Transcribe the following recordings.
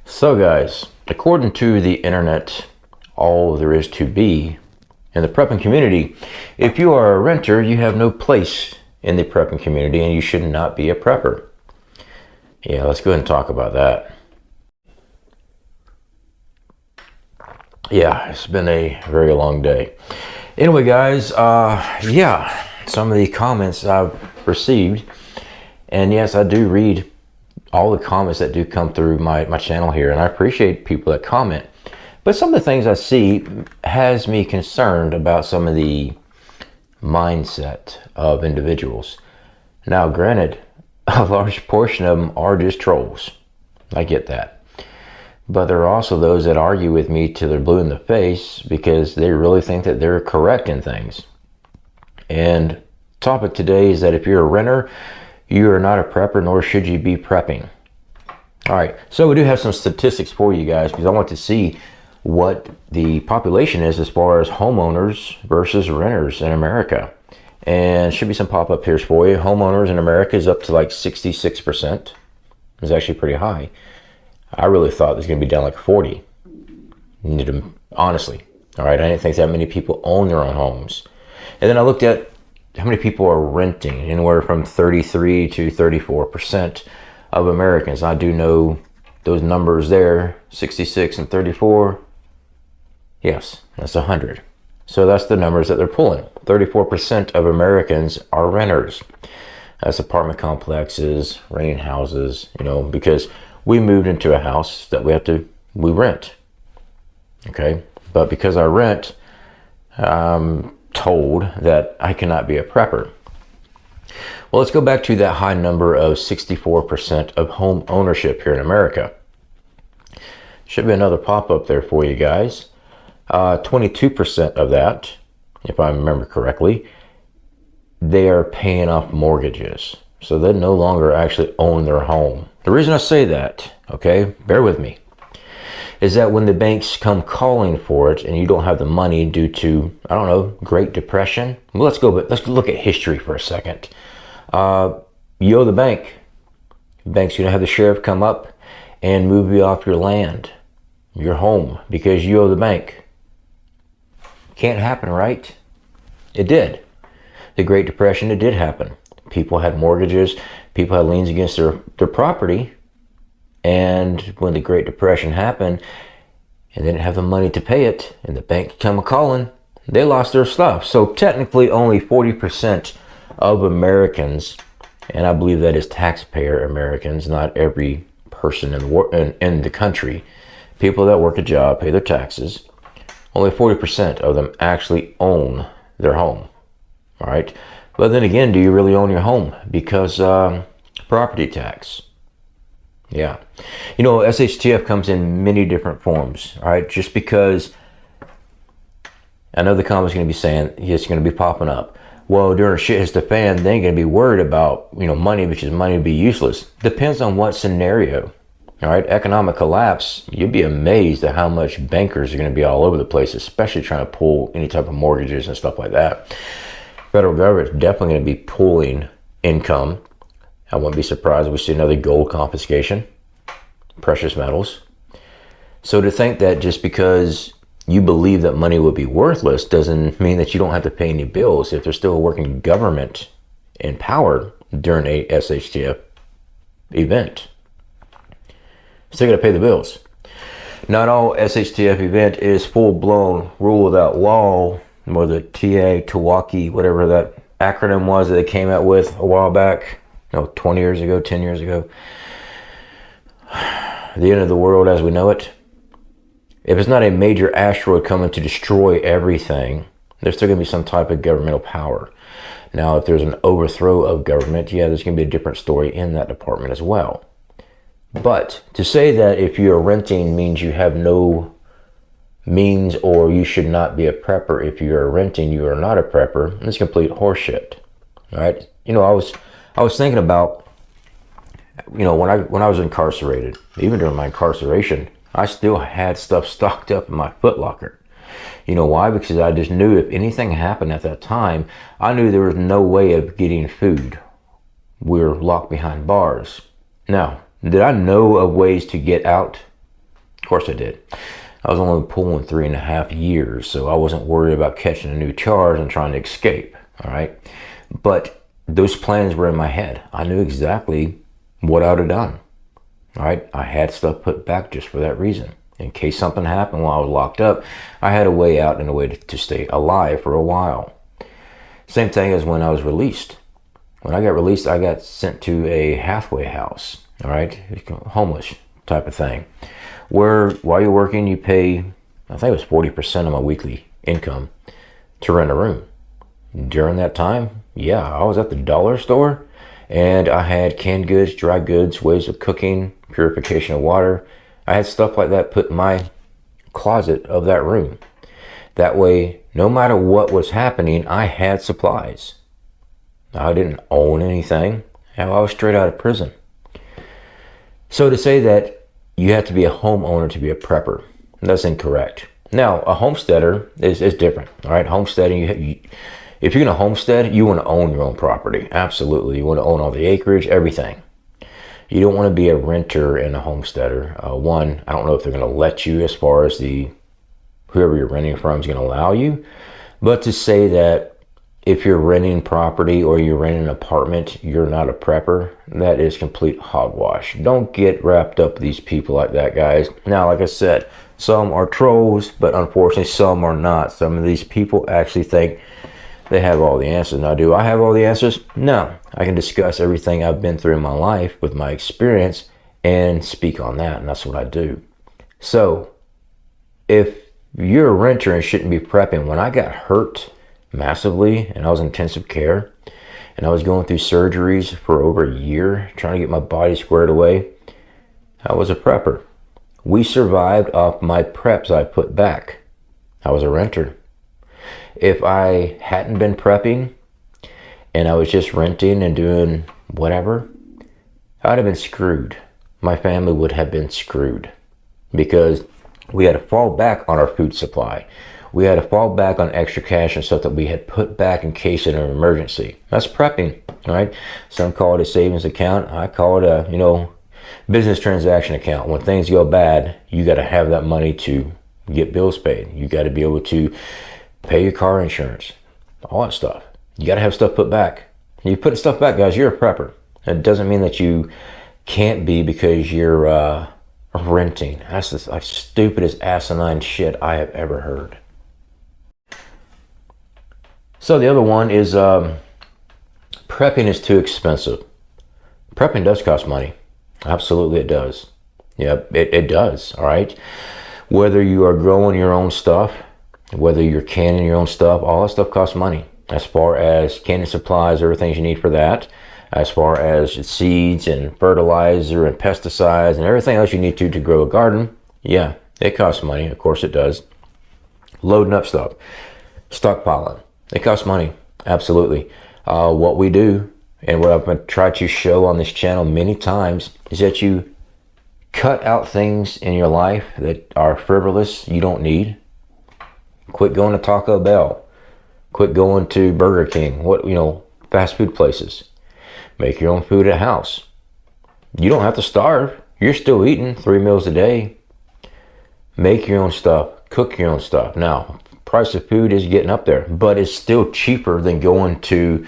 So guys, according to the internet, all there is to be in the prepping community, if you are a renter, you have no place in the prepping community and you should not be a prepper. Yeah, let's go ahead and talk about that. Yeah, it's been a very long day. Anyway guys, yeah, some of the comments I've received, and yes, I do read all the comments that do come through my channel here, and I appreciate people that comment. But some of the things I see has me concerned about some of the mindset of individuals. Now, granted, a large portion of them are just trolls. I get that. But there are also those that argue with me till they're blue in the face because they really think that they're correct in things. And topic today is that if you're a renter, you are not a prepper, nor should you be prepping. All right, so we do have some statistics for you guys because I want to see what the population is as far as homeowners versus renters in America. And should be some pop-up here for you. Homeowners in America is up to like 66%. It's actually pretty high. I really thought it was going to be down like 40. Honestly. All right, I didn't think that many people own their own homes. And then I looked at how many people are renting, anywhere from 33 to 34% of Americans. I do know those numbers there, 66 and 34. Yes, that's 100. So that's the numbers that they're pulling. 34% of Americans are renters. That's apartment complexes, renting houses, you know, because we moved into a house that we rent. Okay, but because I rent, told that I cannot be a prepper. Well, let's go back to that high number of 64% of home ownership here in America. Should be another pop-up there for you guys. 22% of that, if I remember correctly, they are paying off mortgages. So they no longer actually own their home. The reason I say that, okay, bear with me, is that when the banks come calling for it and you don't have the money due to, I don't know, Great Depression. Well, let's look at history for a second. You owe the bank. The bank's going to have the sheriff come up and move you off your land, your home, because you owe the bank. Can't happen, right? It did. The Great Depression, it did happen. People had mortgages. People had liens against their property. And when the Great Depression happened and they didn't have the money to pay it and the bank came calling, they lost their stuff. So technically only 40% of Americans, and I believe that is taxpayer Americans, not every person in the country, people that work a job, pay their taxes, only 40% of them actually own their home. All right. But then again, do you really own your home? Because property tax. Yeah. You know, SHTF comes in many different forms. All right. Just because I know the comments going to be saying it's going to be popping up. Well, during shit hits the fan, they ain't going to be worried about, you know, money, because money would be useless. Depends on what scenario. All right. Economic collapse. You'd be amazed at how much bankers are going to be all over the place, especially trying to pull any type of mortgages and stuff like that. Federal government is definitely going to be pulling income. I wouldn't be surprised if we see another gold confiscation, precious metals. So to think that just because you believe that money would be worthless doesn't mean that you don't have to pay any bills. If there's still a working government in power during a SHTF event, still got to pay the bills. Not all SHTF event is full-blown rule without law, or the TWAKI, whatever that acronym was that they came out with a while back, 20 years ago, 10 years ago. The end of the world as we know it. If it's not a major asteroid coming to destroy everything, there's still going to be some type of governmental power. Now, if there's an overthrow of government, yeah, there's going to be a different story in that department as well. But to say that if you're renting means you have no means, or you should not be a prepper if you are renting, you are not a prepper, it's complete horseshit. All right. You know, I was thinking about, you know, when I was incarcerated, even during my incarceration, I still had stuff stocked up in my foot locker. You know why? Because I just knew if anything happened at that time, I knew there was no way of getting food. We were locked behind bars. Now, did I know of ways to get out? Of course I did. I was only pulling 3.5 years, so I wasn't worried about catching a new charge and trying to escape, all right? But those plans were in my head. I knew exactly what I would have done, all right? I had stuff put back just for that reason. In case something happened while I was locked up, I had a way out and a way to stay alive for a while. Same thing as when I was released. When I got released, I got sent to a halfway house, all right? Homeless type of thing, where while you're working, you pay, I think it was 40% of my weekly income to rent a room. During that time, yeah, I was at the dollar store and I had canned goods, dry goods, ways of cooking, purification of water. I had stuff like that put in my closet of that room. That way, no matter what was happening, I had supplies. I didn't own anything. I was straight out of prison. So to say that you have to be a homeowner to be a prepper, that's incorrect. Now, a homesteader is different, all right? Homesteading, if you're going to homestead, you want to own your own property. Absolutely. You want to own all the acreage, everything. You don't want to be a renter and a homesteader. One, I don't know if they're going to let you, as far as whoever you're renting from is going to allow you. But to say that if you're renting property or you're renting an apartment, you're not a prepper, that is complete hogwash. Don't get wrapped up with these people like that, guys. Now, like I said, some are trolls, but unfortunately some are not. Some of these people actually think they have all the answers. Now, do I have all the answers? No. I can discuss everything I've been through in my life with my experience and speak on that, and that's what I do. So, if you're a renter and shouldn't be prepping, when I got hurt massively and I was in intensive care and I was going through surgeries for over a year trying to get my body squared away, I was a prepper. We survived off my preps I put back. I was a renter. If I hadn't been prepping and I was just renting and doing whatever, I'd have been screwed. My family would have been screwed because we had to fall back on our food supply. We had to fall back on extra cash and stuff that we had put back in case of an emergency. That's prepping, all right? Some call it a savings account. I call it a, business transaction account. When things go bad, you got to have that money to get bills paid. You got to be able to pay your car insurance, all that stuff. You got to have stuff put back. You put stuff back, guys, you're a prepper. It doesn't mean that you can't be because you're renting. That's the stupidest asinine shit I have ever heard. So the other one is prepping is too expensive. Prepping does cost money. Absolutely it does. Yep, it does, all right? Whether you are growing your own stuff, whether you're canning your own stuff, all that stuff costs money. As far as canning supplies, everything you need for that. As far as seeds and fertilizer and pesticides and everything else you need to grow a garden, yeah, it costs money. Of course it does. Loading up stuff, stockpiling, it costs money. Absolutely. What we do, and what I've been trying to show on this channel many times, is that you cut out things in your life that are frivolous, you don't need. Quit going to Taco Bell. Quit going to Burger King. Fast food places. Make your own food at house. You don't have to starve. You're still eating 3 meals a day. Make your own stuff. Cook your own stuff. Now, price of food is getting up there, but it's still cheaper than going to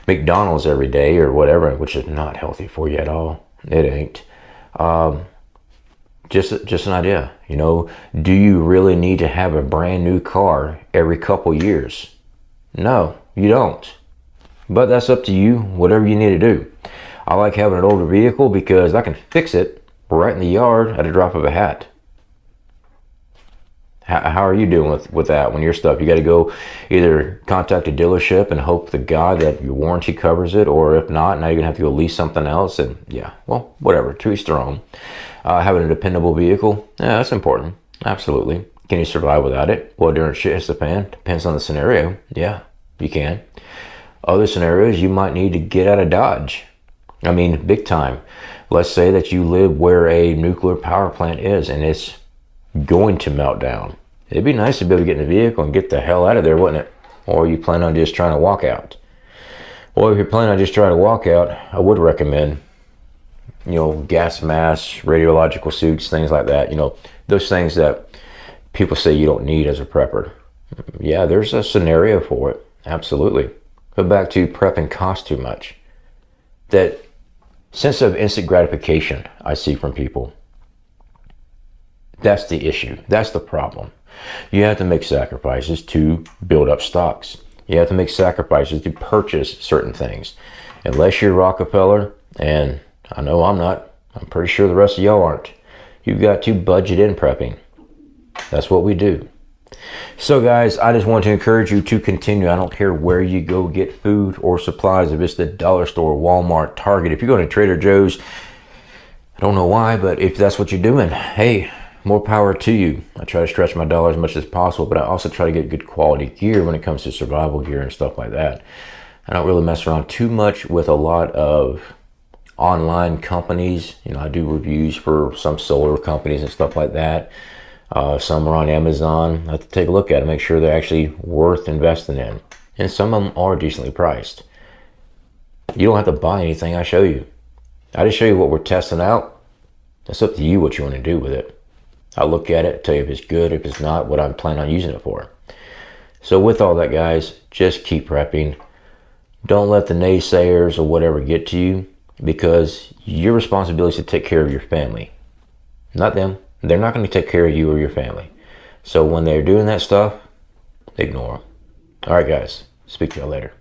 McDonald's every day or whatever, which is not healthy for you at all. It ain't. Just an idea. Do you really need to have a brand new car every couple years? No, you don't. But that's up to you, whatever you need to do. I like having an older vehicle because I can fix it right in the yard at a drop of a hat. How are you doing with that when your stuff? You got to go either contact a dealership and hope to God that your warranty covers it, or if not, now you're going to have to go lease something else. And yeah, well, whatever, to each their own. Having a dependable vehicle, yeah, that's important. Absolutely. Can you survive without it? Well, during shit hits the fan, depends on the scenario. Yeah, you can. Other scenarios, you might need to get out of Dodge. I mean, big time. Let's say that you live where a nuclear power plant is and it's going to melt down. It'd be nice to be able to get in the vehicle and get the hell out of there, wouldn't it? Or you plan on just trying to walk out. Well, if you're planning on just trying to walk out, I would recommend you know, gas masks, radiological suits, things like that. You know, those things that people say you don't need as a prepper. Yeah, there's a scenario for it. Absolutely. But back to prepping costs too much. That sense of instant gratification I see from people. That's the issue. That's the problem. You have to make sacrifices to build up stocks. You have to make sacrifices to purchase certain things. Unless you're Rockefeller, and I know I'm not, I'm pretty sure the rest of y'all aren't, you've got to budget in prepping. That's what we do. So guys, I just want to encourage you to continue. I don't care where you go get food or supplies, if it's the dollar store, Walmart, Target. If you're going to Trader Joe's, I don't know why, but if that's what you're doing, hey, more power to you. I try to stretch my dollar as much as possible, but I also try to get good quality gear when it comes to survival gear and stuff like that. I don't really mess around too much with a lot of online companies. You know, I do reviews for some solar companies and stuff like that. Some are on Amazon. I have to take a look at them, make sure they're actually worth investing in. And some of them are decently priced. You don't have to buy anything I show you. I just show you what we're testing out. It's up to you what you want to do with it. I'll look at it, tell you if it's good, if it's not, what I'm planning on using it for. So with all that, guys, just keep prepping. Don't let the naysayers or whatever get to you, because your responsibility is to take care of your family, not them. They're not going to take care of you or your family. So when they're doing that stuff, ignore them. All right, guys. Speak to y'all later.